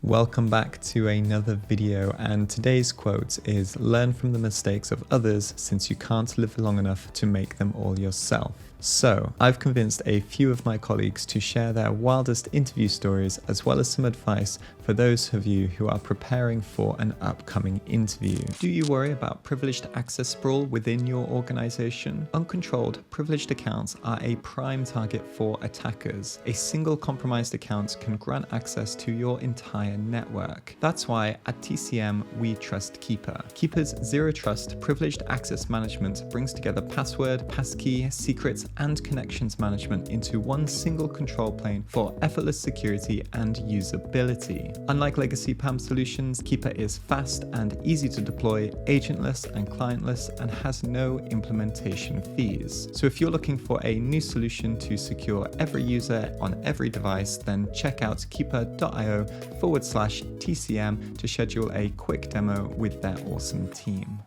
Welcome back to another video, and today's quote is learn from the mistakes of others since you can't live long enough to make them all yourself. So, I've convinced a few of my colleagues to share their wildest interview stories as well as some advice for those of you who are preparing for an upcoming interview. Do you worry about privileged access sprawl within your organization? Uncontrolled, privileged accounts are a prime target for attackers. A single compromised account can grant access to your entire network. That's why at TCM we trust Keeper. Keeper's zero trust privileged access management brings together password, passkey, secrets, and connections management into one single control plane for effortless security and usability. Unlike legacy PAM solutions, Keeper is fast and easy to deploy, agentless and clientless, and has no implementation fees. So if you're looking for a new solution to secure every user on every device, then check out keeper.io/TCM to schedule a quick demo with their awesome team.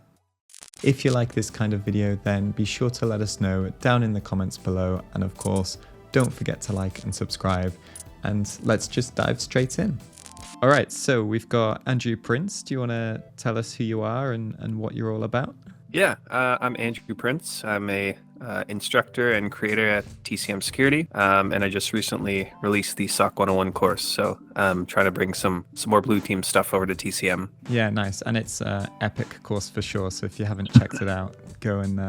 If you like this kind of video, then be sure to let us know down in the comments below, and of course, don't forget to like and subscribe, and let's just dive straight in. All right, so we've got Andrew Prince. Do you want to tell us who you are and what you're all about? Yeah, I'm Andrew Prince. I'm a instructor and creator at TCM Security, and I just recently released the SOC 101 course. So I'm trying to bring some more blue team stuff over to TCM. Yeah, nice. And it's an epic course for sure. So if you haven't checked it out, go and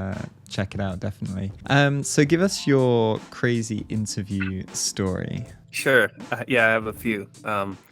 check it out, definitely. So give us your crazy interview story. Sure. Yeah, I have a few.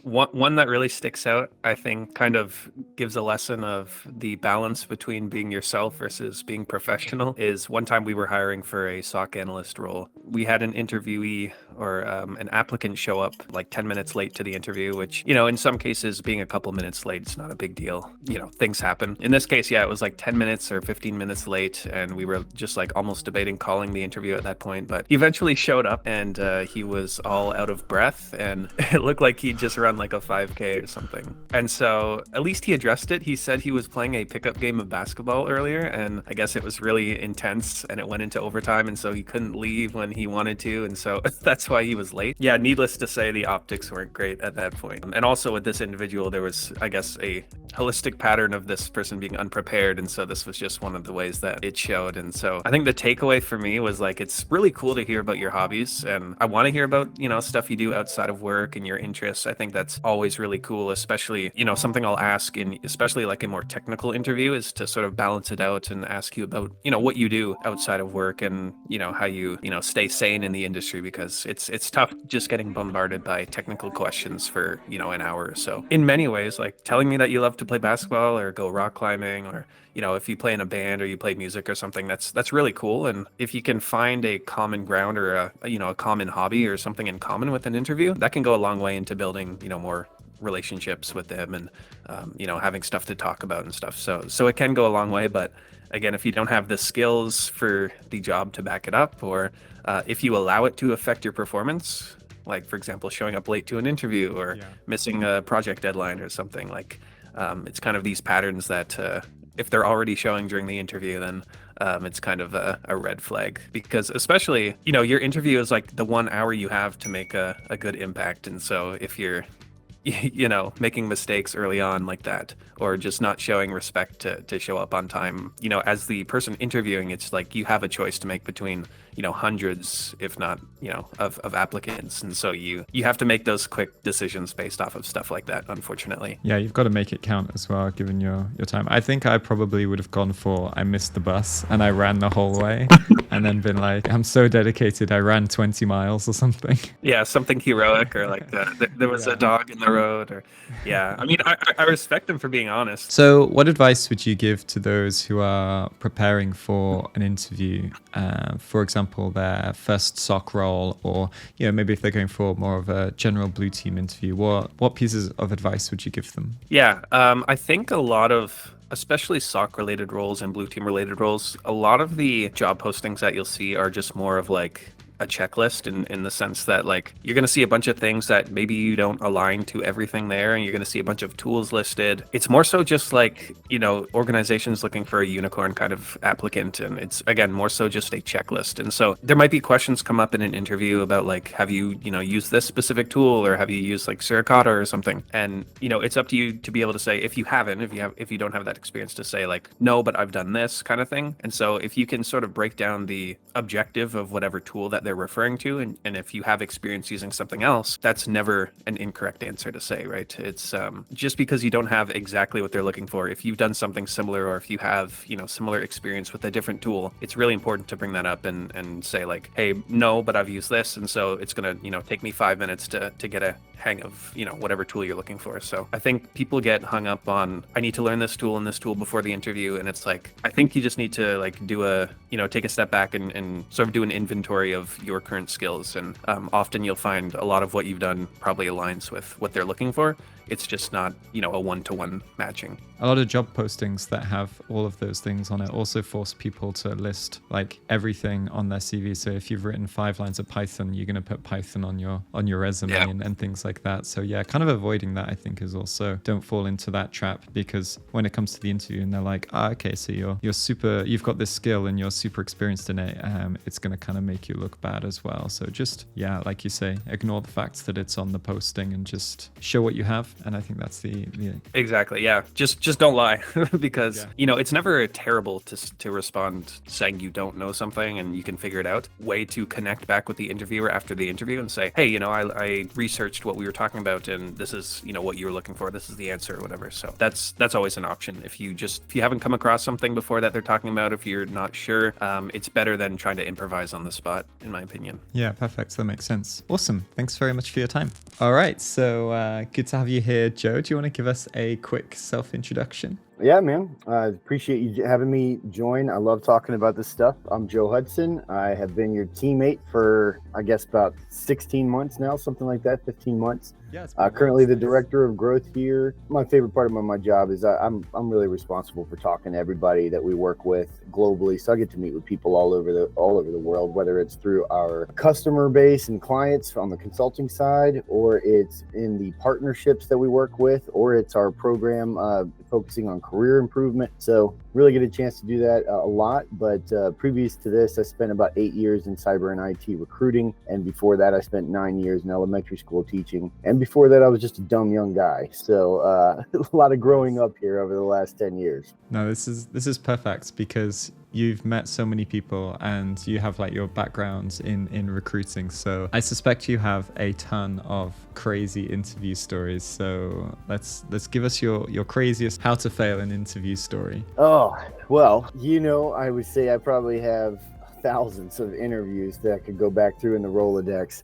One that really sticks out, I think, kind of gives a lesson of the balance between being yourself versus being professional. Is one time we were hiring for a SOC analyst role. We had an interviewee or an applicant show up like 10 minutes late to the interview, which, in some cases, being a couple minutes late, it's not a big deal. Things happen. In this case, yeah, it was like 10 minutes or 15 minutes late, and we were just like almost debating calling the interview at that point. But he eventually showed up, and he was all out of breath, and it looked like he'd just run like a 5K or something. And so at least he addressed it. He said he was playing a pickup game of basketball earlier, and I guess it was really intense and it went into overtime, and so he couldn't leave when he wanted to, and so that's why he was late. Yeah, needless to say, the optics weren't great at that point. And also with this individual, there was, I guess, a holistic pattern of this person being unprepared, and so this was just one of the ways that it showed. And so I think the takeaway for me was like, it's really cool to hear about your hobbies, and I want to hear about stuff you do outside of work and your interests. I think that's always really cool, especially something I'll ask in, especially like a more technical interview, is to sort of balance it out and ask you about what you do outside of work, and how you stay sane in the industry, because it's tough just getting bombarded by technical questions for an hour or so. In many ways, like telling me that you love to play basketball or go rock climbing, or if you play in a band or you play music or something, that's really cool. And if you can find a common ground or a common hobby or something in common with an interview, that can go a long way into building more relationships with them, and having stuff to talk about and stuff. So it can go a long way. But again, if you don't have the skills for the job to back it up, or if you allow it to affect your performance, like for example showing up late to an interview or missing a project deadline or something, like it's kind of these patterns that if they're already showing during the interview, then it's kind of a red flag, because especially your interview is like the 1 hour you have to make a good impact. And so if you're making mistakes early on like that, or just not showing respect to show up on time, as the person interviewing, it's like you have a choice to make between hundreds, if not of applicants, and so you have to make those quick decisions based off of stuff like that, unfortunately. Yeah, you've got to make it count as well, given your time. I think I probably would have gone for I missed the bus and I ran the whole way and then been like, I'm so dedicated, I ran 20 miles or something. Yeah, something heroic, or like there was a dog in the road, or I mean, I respect them for being honest. So what advice would you give to those who are preparing for an interview, for example their first SOC role, or maybe if they're going for more of a general blue team interview? What pieces of advice would you give them? I think a lot of, especially SOC related roles and blue team related roles, a lot of the job postings that you'll see are just more of like a checklist in the sense that like you're going to see a bunch of things that maybe you don't align to everything there, and you're going to see a bunch of tools listed. It's more so just like, organizations looking for a unicorn kind of applicant, and it's again more so just a checklist. And so there might be questions come up in an interview about like, have you used this specific tool, or have you used like Suricata or something? And it's up to you to be able to say, if you haven't, if you don't have that experience, to say like, no, but I've done this kind of thing. And so if you can sort of break down the objective of whatever tool that they're referring to, and if you have experience using something else, that's never an incorrect answer to say, right? It's just because you don't have exactly what they're looking for. If you've done something similar, or if you have similar experience with a different tool, it's really important to bring that up and say like, hey, no, but I've used this, and so it's gonna take me 5 minutes to get a hang of whatever tool you're looking for. So I think people get hung up on, I need to learn this tool and this tool before the interview, and it's like, I think you just need to like do a take a step back and sort of do an inventory of your current skills, and often you'll find a lot of what you've done probably aligns with what they're looking for. It's just not a one-to-one matching. A lot of job postings that have all of those things on it also force people to list like everything on their CV. So if you've written 5 lines of Python, you're going to put Python on your resume, Yeah. and things like that. So yeah, kind of avoiding that, I think, is also, don't fall into that trap, because when it comes to the interview and they're like, okay, so you've got this skill and you're super experienced in it, it's going to kind of make you look bad as well. So just, yeah, like you say, ignore the fact that it's on the posting and just show what you have. And I think that's the Exactly. Yeah. Just don't lie, because it's never terrible to respond saying you don't know something and you can figure it out. Way to connect back with the interviewer after the interview and say, hey, I researched what we were talking about, and this is what you were looking for. This is the answer or whatever. So that's always an option. If you haven't come across something before that they're talking about, if you're not sure, it's better than trying to improvise on the spot, in my opinion. Yeah, perfect. That makes sense. Awesome. Thanks very much for your time. All right. So good to have you here, Joe. Do you want to give us a quick self-introduction? Yeah, man. I appreciate you having me join. I love talking about this stuff. I'm Joe Hudson. I have been your teammate for, I guess, about 16 months now, something like that, 15 months. Yeah, currently the director of growth here. My favorite part of my job is I'm really responsible for talking to everybody that we work with globally. So I get to meet with people all over the world, whether it's through our customer base and clients on the consulting side, or it's in the partnerships that we work with, or it's our program focusing on career improvement. So really get a chance to do that a lot. But previous to this, I spent about 8 years in cyber and IT recruiting. And before that, I spent 9 years in elementary school teaching. And before that, I was just a dumb young guy. So a lot of growing up here over the last 10 years. No, this is perfect, because you've met so many people and you have like your background in recruiting. So I suspect you have a ton of crazy interview stories. So let's give us your craziest how to fail an interview story. Oh, well, I would say I probably have thousands of interviews that I could go back through in the Rolodex.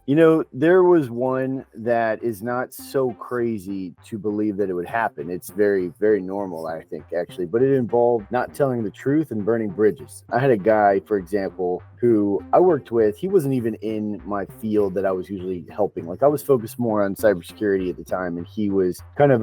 There was one that is not so crazy to believe that it would happen. It's very, very normal, I think, actually, but it involved not telling the truth and burning bridges. I had a guy, for example, who I worked with. He wasn't even in my field that I was usually helping. Like, I was focused more on cybersecurity at the time, and he was kind of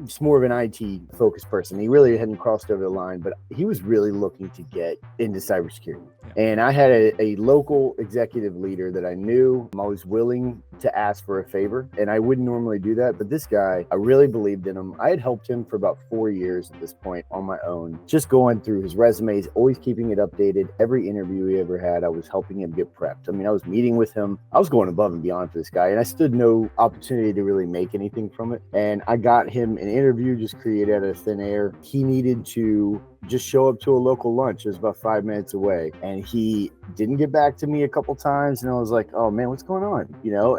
just more of an IT focused person. He really hadn't crossed over the line, but he was really looking to get into cybersecurity. Yeah. And I had a local executive leader that I knew. I was willing to ask for a favor, and I wouldn't normally do that, but this guy, I really believed in him. I had helped him for about 4 years at this point on my own, just going through his resumes, always keeping it updated. Every interview he ever had, I was helping him get prepped. I mean, I was meeting with him. I was going above and beyond for this guy, and I stood no opportunity to really make anything from it. And I got him an interview just created out of thin air. He needed to just show up to a local lunch. It was about 5 minutes away, and he didn't get back to me a couple times, and I was like, oh man, what's going on?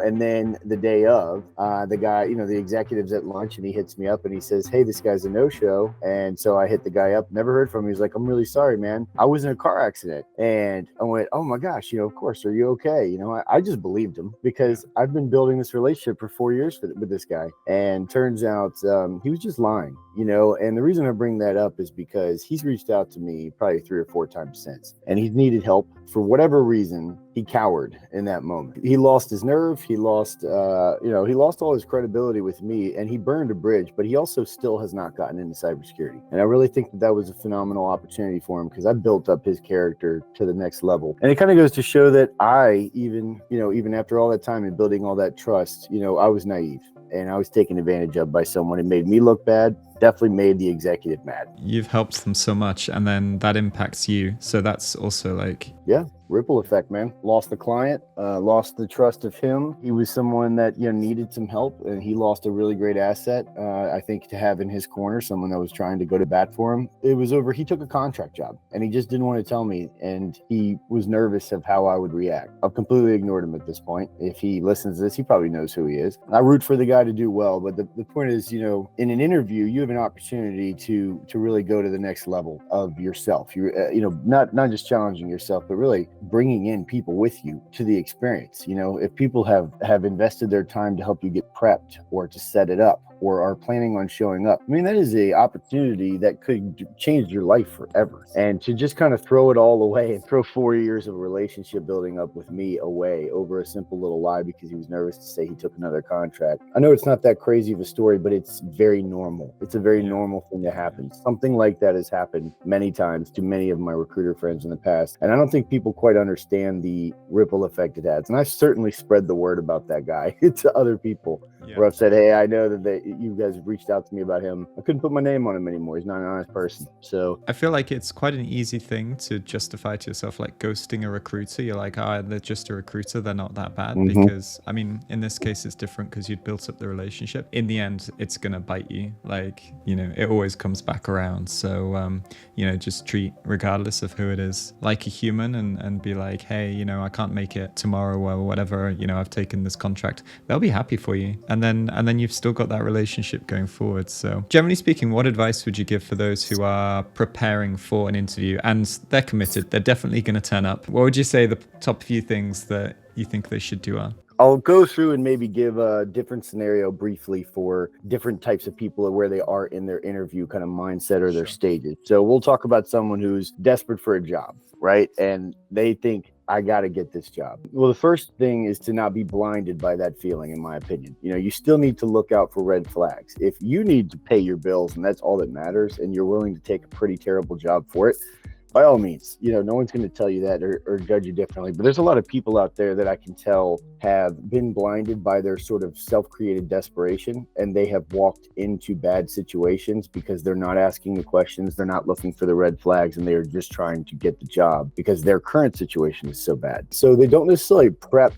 And then the day of, the guy, the executive's at lunch, and he hits me up and he says, hey, this guy's a no-show. And so I hit the guy up, never heard from him. He's like, I'm really sorry, man, I was in a car accident. And I went, oh my gosh, of course, are you okay? I just believed him, because I've been building this relationship for 4 years with this guy, and turns out he was just lying. And the reason I bring that up is because he he's reached out to me probably 3 or 4 times since, and he's needed help. For whatever reason, he cowered in that moment. He lost his nerve. He lost, he lost all his credibility with me, and he burned a bridge, but he also still has not gotten into cybersecurity. And I really think that was a phenomenal opportunity for him, because I built up his character to the next level. And it kind of goes to show that I, even after all that time and building all that trust, I was naive and I was taken advantage of by someone. It made me look bad. Definitely made the executive mad. You've helped them so much, and then that impacts you. So that's also like... Yeah, ripple effect, man. Lost the client, lost the trust of him. He was someone that needed some help, and he lost a really great asset. I think to have in his corner someone that was trying to go to bat for him. It was over. He took a contract job, and he just didn't want to tell me, and he was nervous of how I would react. I've completely ignored him at this point. If he listens to this, he probably knows who he is. I root for the guy to do well, but the point is, in an interview, you have an opportunity to really go to the next level of yourself. You're not just challenging yourself, but really bringing in people with you to the experience. If people have invested their time to help you get prepped or to set it up or are planning on showing up, that is a opportunity that could change your life forever. And to just kind of throw it all away and throw 4 years of a relationship building up with me away over a simple little lie because he was nervous to say he took another contract. I know it's not that crazy of a story, but it's very normal. It's a very normal thing to happen. Something like that has happened many times to many of my recruiter friends in the past. And I don't think people quite understand the ripple effect it has. And I've certainly spread the word about that guy to other people where I've said, hey, I know that you guys have reached out to me about him. I couldn't put my name on him anymore. He's not an honest person. So I feel like it's quite an easy thing to justify to yourself, like ghosting a recruiter. You're like, they're just a recruiter. They're not that bad. Mm-hmm. Because, in this case, it's different because you'd built up the relationship. In the end, it's going to bite you. Like, it always comes back around. So, just treat, regardless of who it is, like a human and be like, hey, I can't make it tomorrow or whatever. I've taken this contract. They'll be happy for you. And then you've still got that relationship going forward. So generally speaking, what advice would you give for those who are preparing for an interview and they're committed, they're definitely going to turn up? What would you say the top few things that you think they should do are? I'll go through and maybe give a different scenario briefly for different types of people where they are in their interview kind of mindset or their stages. So we'll talk about someone who's desperate for a job, right? And they think, I got to get this job. Well, the first thing is to not be blinded by that feeling, in my opinion. You still need to look out for red flags. If you need to pay your bills and that's all that matters, and you're willing to take a pretty terrible job for it, by all means, no one's going to tell you that or judge you differently. But there's a lot of people out there that I can tell have been blinded by their sort of self-created desperation, and they have walked into bad situations because they're not asking the questions, they're not looking for the red flags, and they are just trying to get the job because their current situation is so bad. So they don't necessarily prep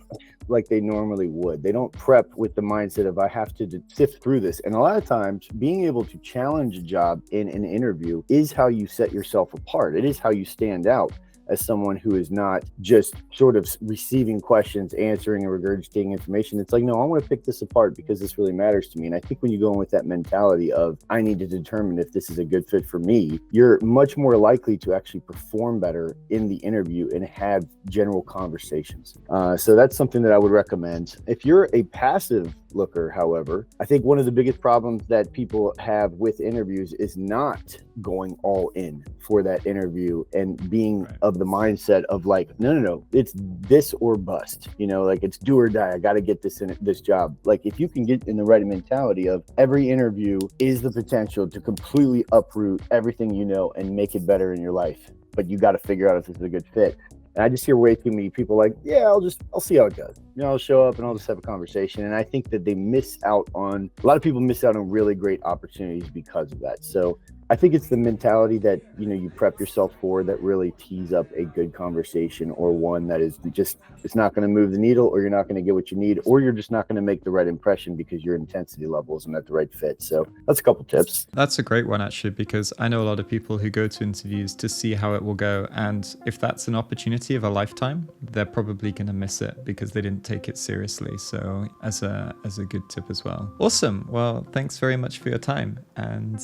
like they normally would. They don't prep with the mindset of I have to sift through this. And a lot of times being able to challenge a job in an interview is how you set yourself apart. It is how you stand out as someone who is not just sort of receiving questions, answering and regurgitating information. It's like, no, I want to pick this apart because this really matters to me. And I think when you go in with that mentality of I need to determine if this is a good fit for me, you're much more likely to actually perform better in the interview and have general conversations. So that's something that I would recommend. If you're a passive looker, however, I think one of the biggest problems that people have with interviews is not going all in for that interview and being of the mindset of like, no, it's this or bust, like it's do or die. I got to get this job. Like if you can get in the right mentality of every interview is the potential to completely uproot everything and make it better in your life, but you got to figure out if this is a good fit. And I just hear way too many people like, yeah, I'll see how it goes. I'll show up and I'll just have a conversation. And I think that a lot of people miss out on really great opportunities because of that. So I think it's the mentality that, you prep yourself for that really tees up a good conversation, or one that is just, it's not going to move the needle, or you're not going to get what you need, or you're just not going to make the right impression because your intensity level isn't at the right fit. So that's a couple tips. That's a great one, actually, because I know a lot of people who go to interviews to see how it will go. And if that's an opportunity of a lifetime, they're probably going to miss it because they didn't take it seriously. So as a good tip as well. Awesome. Well, thanks very much for your time. And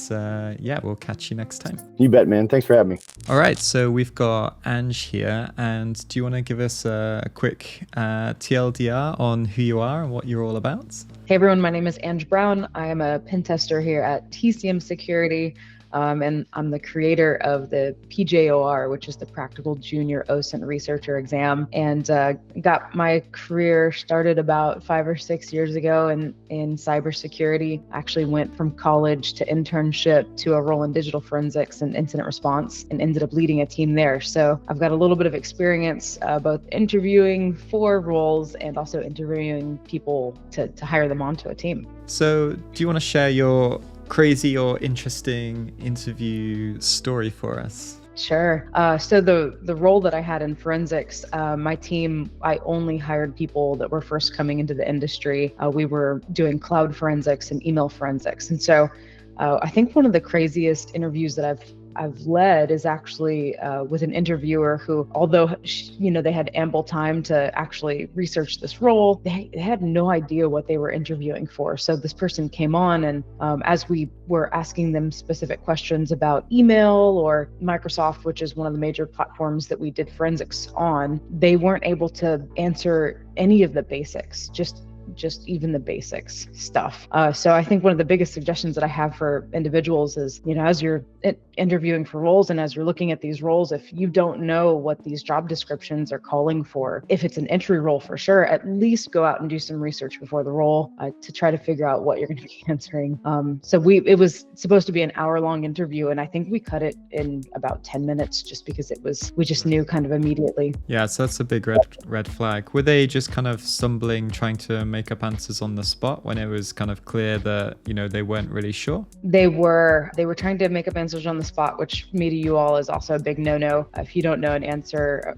we'll catch you next time. You bet, man. Thanks for having me. All right. So we've got Ange here. And do you want to give us a quick TLDR on who you are and what you're all about? Hey everyone, my name is Ange Brown. I am a pen tester here at TCM Security. and I'm the creator of the PJOR, which is the Practical Junior OSINT Researcher Exam, and got my career started about 5 or 6 years ago in cybersecurity. Actually went from college to internship to a role in digital forensics and incident response, and ended up leading a team there. So I've got a little bit of experience both interviewing for roles and also interviewing people to hire them onto a team. So do you want to share your crazy or interesting interview story for us? Sure. So the role that I had in forensics, my team, I only hired people that were first coming into the industry. We were doing cloud forensics and email forensics. And so I think one of the craziest interviews that I've led is actually with an interviewer who, although they had ample time to actually research this role, they had no idea what they were interviewing for. So this person came on, and as we were asking them specific questions about email or Microsoft, which is one of the major platforms that we did forensics on, they weren't able to answer any of the basics, just even the basics stuff. So I think one of the biggest suggestions that I have for individuals is, as you're interviewing for roles and as you're looking at these roles, if you don't know what these job descriptions are calling for, if it's an entry role for sure, at least go out and do some research before the role to try to figure out what you're going to be answering. So it was supposed to be an hour-long interview, and I think we cut it in about 10 minutes just because we just knew kind of immediately. Yeah, so that's a big red flag. Were they just kind of stumbling, trying to make up answers on the spot when it was kind of clear that they weren't really sure? They were trying to make up answers on the spot, which me to you all is also a big no-no. If you don't know an answer,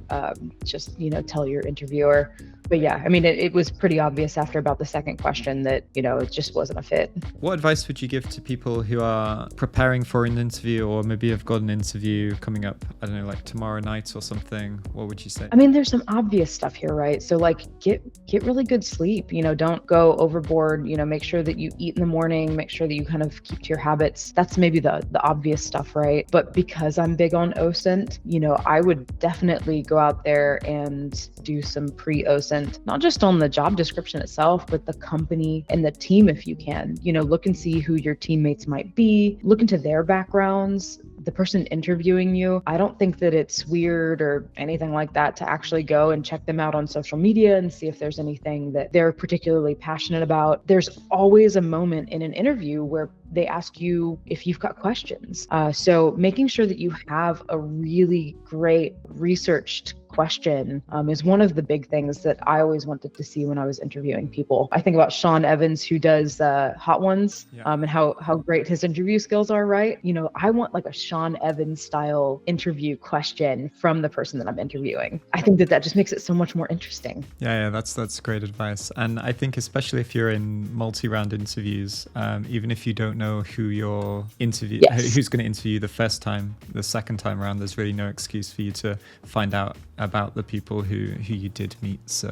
just tell your interviewer. But yeah, I mean, it was pretty obvious after about the second question that it just wasn't a fit. What advice would you give to people who are preparing for an interview, or maybe have got an interview coming up, I don't know, like tomorrow night or something? What would you say? I mean, there's some obvious stuff here, right? So like get really good sleep, don't go overboard, make sure that you eat in the morning, make sure that you kind of keep to your habits. That's maybe the obvious stuff, right? But because I'm big on OSINT, I would definitely go out there and do some pre-OSINT, not just on the job description itself, but the company and the team if you can. Look and see who your teammates might be, look into their backgrounds, the person interviewing you. I don't think that it's weird or anything like that to actually go and check them out on social media and see if there's anything that they're particularly passionate about. There's always a moment in an interview where they ask you if you've got questions. So making sure that you have a really great researched question is one of the big things that I always wanted to see when I was interviewing people. I think about Sean Evans, who does Hot Ones, and how great his interview skills are, right? I want like a Sean Evans style interview question from the person that I'm interviewing. I think that just makes it so much more interesting. Yeah, that's great advice. And I think especially if you're in multi-round interviews, even if you don't know who your who's going to interview you the first time, the second time around, there's really no excuse for you to find out about the people who you did meet. So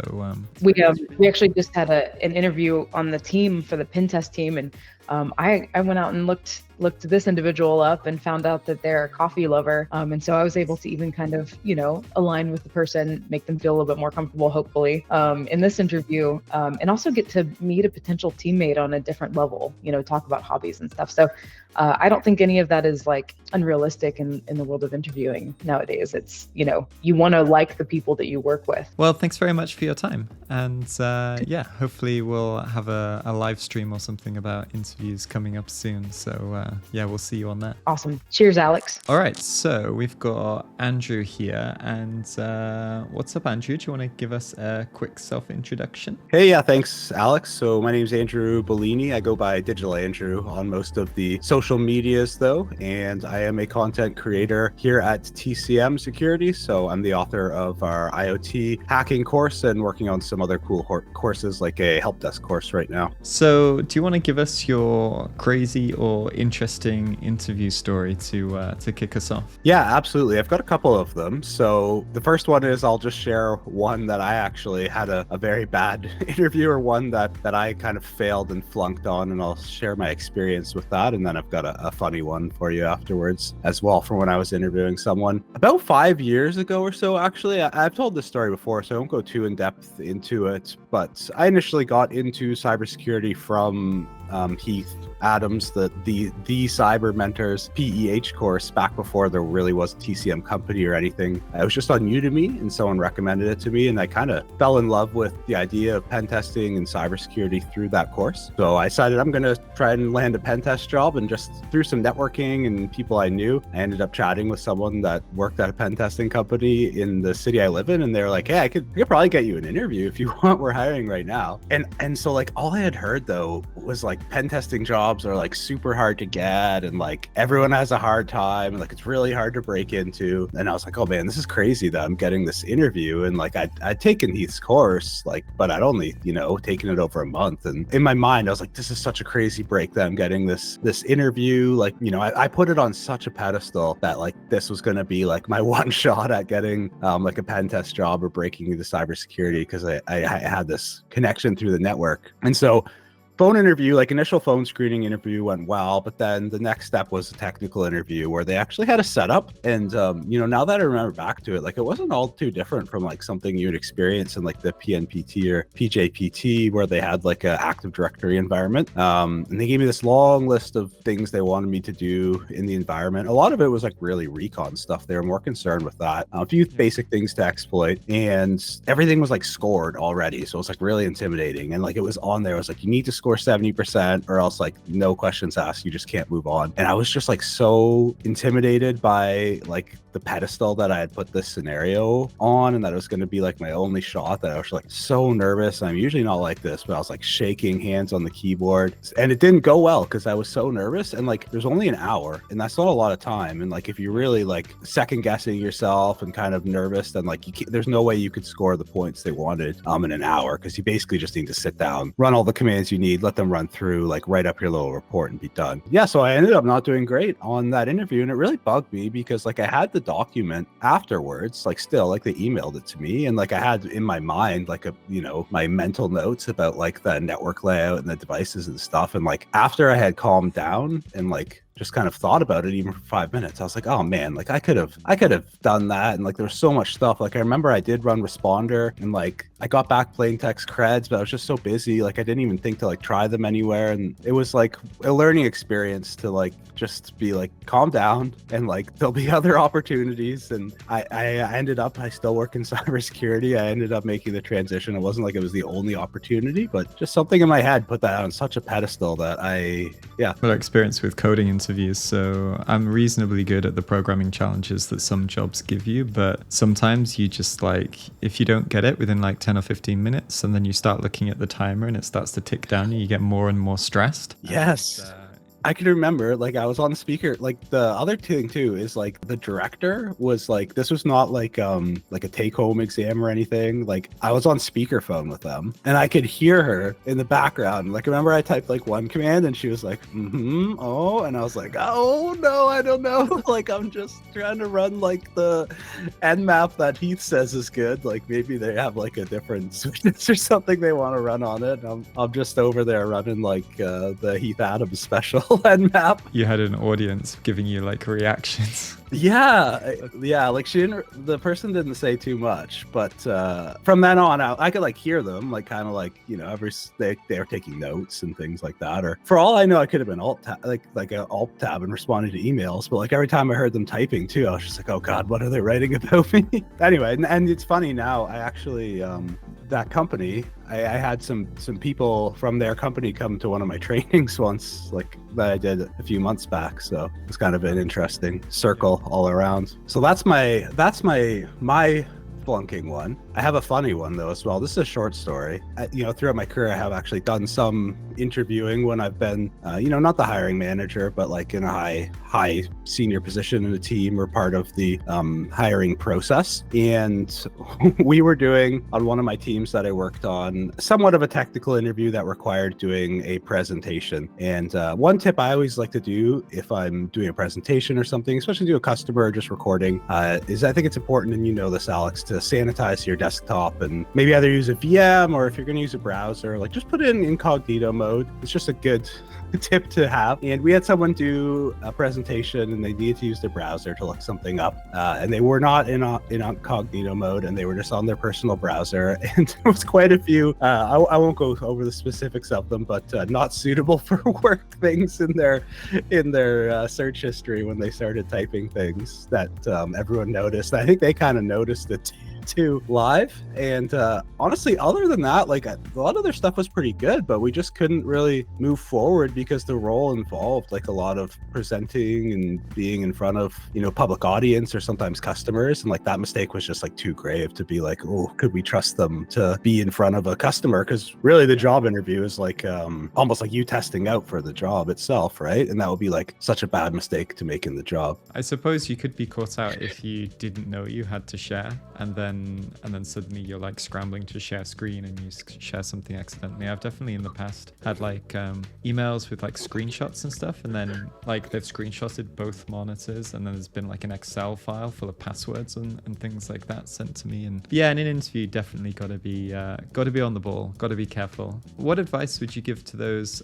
we actually just had an interview on the team for the pen test team, and I went out and looked this individual up and found out that they're a coffee lover. And so I was able to even kind of, align with the person, make them feel a little bit more comfortable, hopefully, in this interview, and also get to meet a potential teammate on a different level, talk about hobbies and stuff. So I don't think any of that is like unrealistic in the world of interviewing nowadays. It's, you want to like the people that you work with. Well, thanks very much for your time. And hopefully we'll have a live stream or something about interviews coming up soon. So we'll see you on that. Awesome. Cheers, Alex. All right. So we've got Andrew here. And what's up, Andrew? Do you want to give us a quick self-introduction? Hey, yeah, thanks, Alex. So my name is Andrew Bellini. I go by Digital Andrew on most of the social medias, though, and I am a content creator here at TCM Security. So I'm the author of our IoT hacking course and working on some other cool courses like a help desk course right now. So do you want to give us your crazy or interesting interview story to kick us off? Yeah, absolutely. I've got a couple of them. So the first one is I'll just share one that I actually had a very bad interview, or one that I kind of failed and flunked on, and I'll share my experience with that. And then I've got a funny one for you afterwards as well from when I was interviewing someone about 5 years ago or so. Actually, I've told this story before, so I won't go too in depth into it, but I initially got into cybersecurity from Heath Adams, the Cyber Mentors PEH course back before there really was a TCM company or anything. It was just on Udemy, and someone recommended it to me, and I kind of fell in love with the idea of pen testing and cybersecurity through that course. So I decided I'm going to try and land a pen test job, and just through some networking and people I knew, I ended up chatting with someone that worked at a pen testing company in the city I live in, and they're like, hey, I could probably get you an interview if you want. We're hiring right now. And so like all I had heard though was like pen testing jobs are like super hard to get, and like everyone has a hard time, and like it's really hard to break into. And I was like, oh man, this is crazy that I'm getting this interview. And like I'd taken Heath's course, like, but I'd only, taken it over a month. And in my mind, I was like, this is such a crazy break that I'm getting this interview. Like, I put it on such a pedestal that like this was going to be like my one shot at getting like a pen test job or breaking into cybersecurity, because I had this connection through the network. And so phone interview, like initial phone screening interview went well, but then the next step was a technical interview where they actually had a setup. And, now that I remember back to it, like it wasn't all too different from like something you would experience in like the PNPT or PJPT, where they had like an Active Directory environment. And they gave me this long list of things they wanted me to do in the environment. A lot of it was like really recon stuff. They were more concerned with that. A few basic things to exploit, and everything was like scored already. So it was like really intimidating. And like it was on there. It was like, you need to score 70% or else like no questions asked, you just can't move on. And I was just like so intimidated by like the pedestal that I had put this scenario on, and that it was going to be like my only shot, that I was like so nervous. I'm usually not like this, but I was like shaking hands on the keyboard, and it didn't go well because I was so nervous. And like there's only an hour, and that's not a lot of time. And like if you're really like second guessing yourself and kind of nervous, then like there's no way you could score the points they wanted in an hour, because you basically just need to sit down, run all the commands you need, let them run through, like write up your little report and be done. Yeah, so I ended up not doing great on that interview, and it really bugged me because like I had the document afterwards, like still like they emailed it to me, and like I had in my mind like my mental notes about like the network layout and the devices and stuff. And like after I had calmed down and like just kind of thought about it even for 5 minutes, I was like, oh man, like I could have done that. And like there was so much stuff. Like I remember I did run Responder, and like I got back plain text creds, but I was just so busy, like I didn't even think to like try them anywhere. And it was like a learning experience to like just be like, calm down, and like there'll be other opportunities. And I ended up, I still work in cybersecurity. I ended up making the transition. It wasn't like it was the only opportunity, but just something in my head put that on such a pedestal that Well, experience with coding interviews, so I'm reasonably good at the programming challenges that some jobs give you, but sometimes you just like, if you don't get it within like 10 or 15 minutes, and then you start looking at the timer and it starts to tick down, and you get more and more stressed. Yes. I can remember, like, I was on the speaker. Like, the other thing too is like the director was like, this was not like a take-home exam or anything. Like, I was on speakerphone with them, and I could hear her in the background. Like, remember I typed like one command, and she was like, oh, and I was like, oh no, I don't know. Like, I'm just trying to run like the nmap that Heath says is good. Like, maybe they have like a different switches or something they want to run on it. I'm just over there running like the Heath Adams special nmap. You had an audience giving you like reactions. Yeah, like the person didn't say too much, but from then on out, I could like hear them, like kind of like, they were taking notes and things like that. Or for all I know, I could have been alt tab, like an alt tab and responding to emails. But like every time I heard them typing too, I was just like, oh God, what are they writing about me? Anyway, and it's funny now, I actually, that company, I had some people from their company come to one of my trainings once, like that I did a few months back. So it's kind of an interesting circle all around. So that's my flunking one. I have a funny one though as well. This is a short story. Throughout my career, I have actually done some interviewing when I've been, not the hiring manager, but like in a high senior position in a team or part of the hiring process. And we were doing on one of my teams that I worked on somewhat of a technical interview that required doing a presentation. And one tip I always like to do if I'm doing a presentation or something, especially to a customer or just recording, is I think it's important, and you know this, Alex, to sanitize your desktop and maybe either use a VM, or if you're going to use a browser, like just put it in incognito mode. It's just a good tip to have. And we had someone do a presentation and they needed to use their browser to look something up, and they were not in incognito mode, and they were just on their personal browser, and there was quite a few I won't go over the specifics of them, but not suitable for work things in their search history when they started typing things that everyone noticed. I think they kind of noticed it too live. And honestly, other than that, like a lot of their stuff was pretty good, but we just couldn't really move forward because the role involved like a lot of presenting and being in front of, you know, public audience or sometimes customers. And like that mistake was just like too grave to be like, oh, could we trust them to be in front of a customer? Because really the job interview is like almost like you testing out for the job itself, right? And that would be like such a bad mistake to make in the job. I suppose you could be caught out if you didn't know you had to share, and then suddenly you're like scrambling to share screen and you share something accidentally. I've definitely in the past had like emails with like screenshots and stuff, and then like they've screenshotted both monitors, and then there's been like an Excel file full of passwords and things like that sent to me. And yeah, in an interview, definitely got to be on the ball, got to be careful. What advice would you give to those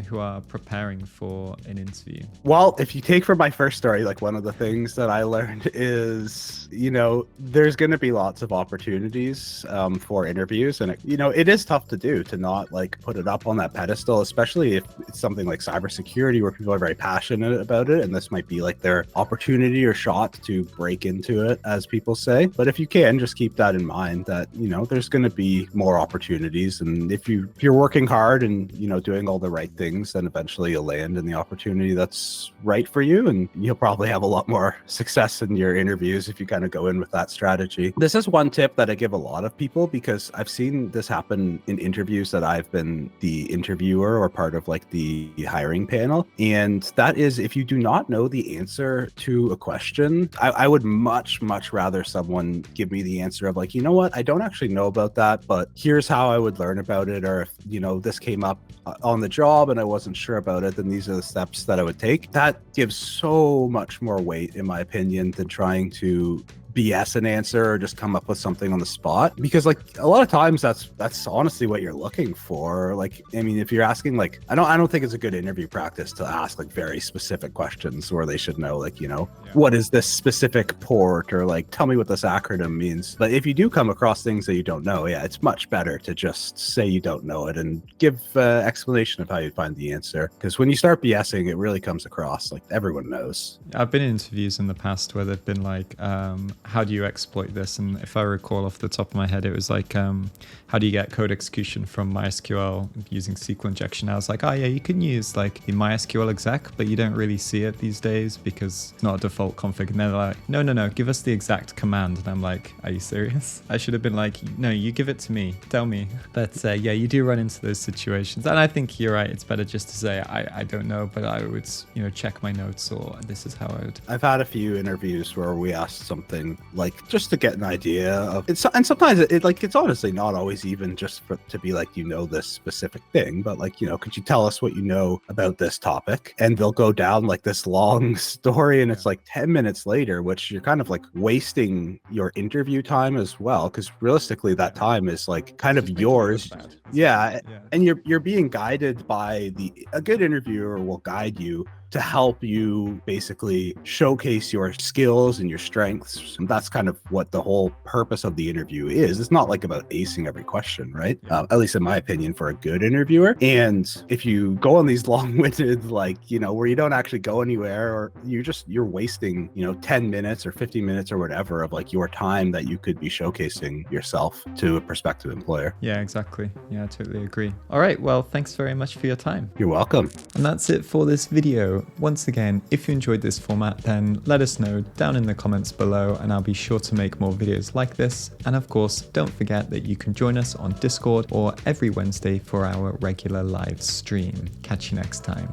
who are preparing for an interview? Well, if you take from my first story, like one of the things that I learned is, you know, there's going to be lots of opportunities for interviews, and it is tough to do, to not like put it up on that pedestal, especially if it's something like cybersecurity where people are very passionate about it, and this might be like their opportunity or shot to break into it, as people say. But if you can, just keep that in mind, that, you know, there's going to be more opportunities, and if you're working hard and, you know, doing all the right things, then eventually you'll land in the opportunity that's right for you, and you'll probably have a lot more success in your interviews if you kind of go in with that strategy. This is one tip that I give a lot of people, because I've seen this happen in interviews that I've been the interviewer or part of like the hiring panel. And that is, if you do not know the answer to a question, I would much rather someone give me the answer of like, you know what, I don't actually know about that, but here's how I would learn about it. Or if, you know, this came up on the job and I wasn't sure about it, then these are the steps that I would take. That gives so much more weight, in my opinion, than trying to BS an answer or just come up with something on the spot, because like a lot of times that's honestly what you're looking for. Like, I mean, if you're asking, like, I don't think it's a good interview practice to ask like very specific questions where they should know, like, you know, what is this specific port, or like, tell me what this acronym means. But if you do come across things that you don't know, yeah, it's much better to just say you don't know it and give explanation of how you find the answer, because when you start BSing, it really comes across like everyone knows. I've been in interviews in the past where they've been like, how do you exploit this? And if I recall off the top of my head, it was like, how do you get code execution from MySQL using SQL injection? I was like, oh yeah, you can use like the MySQL exec, but you don't really see it these days because it's not a default config. And they're like, no, give us the exact command. And I'm like, are you serious? I should have been like, no, you give it to me, tell me. But yeah, you do run into those situations. And I think you're right. It's better just to say, I don't know, but I would, you know, check my notes, or this is how I would. I've had a few interviews where we asked something like just to get an idea of it, and sometimes it's honestly not always even just to be like, you know, this specific thing, but like, you know, could you tell us what you know about this topic? And they'll go down like this long story, and it's like 10 minutes later, which you're kind of like wasting your interview time as well, because realistically that time is like kind of yours. Yeah, and you're being guided by a good interviewer will guide you to help you basically showcase your skills and your strengths. And that's kind of what the whole purpose of the interview is. It's not like about acing every question, right? At least in my opinion, for a good interviewer. And if you go on these long-winded, like, you know, where you don't actually go anywhere, or you're wasting, you know, 10 minutes or 50 minutes or whatever of like your time that you could be showcasing yourself to a prospective employer. Yeah, exactly. Yeah, I totally agree. All right, well, thanks very much for your time. You're welcome. And that's it for this video. Once again, if you enjoyed this format, then let us know down in the comments below, and I'll be sure to make more videos like this. And of course, don't forget that you can join us on Discord or every Wednesday for our regular live stream. Catch you next time.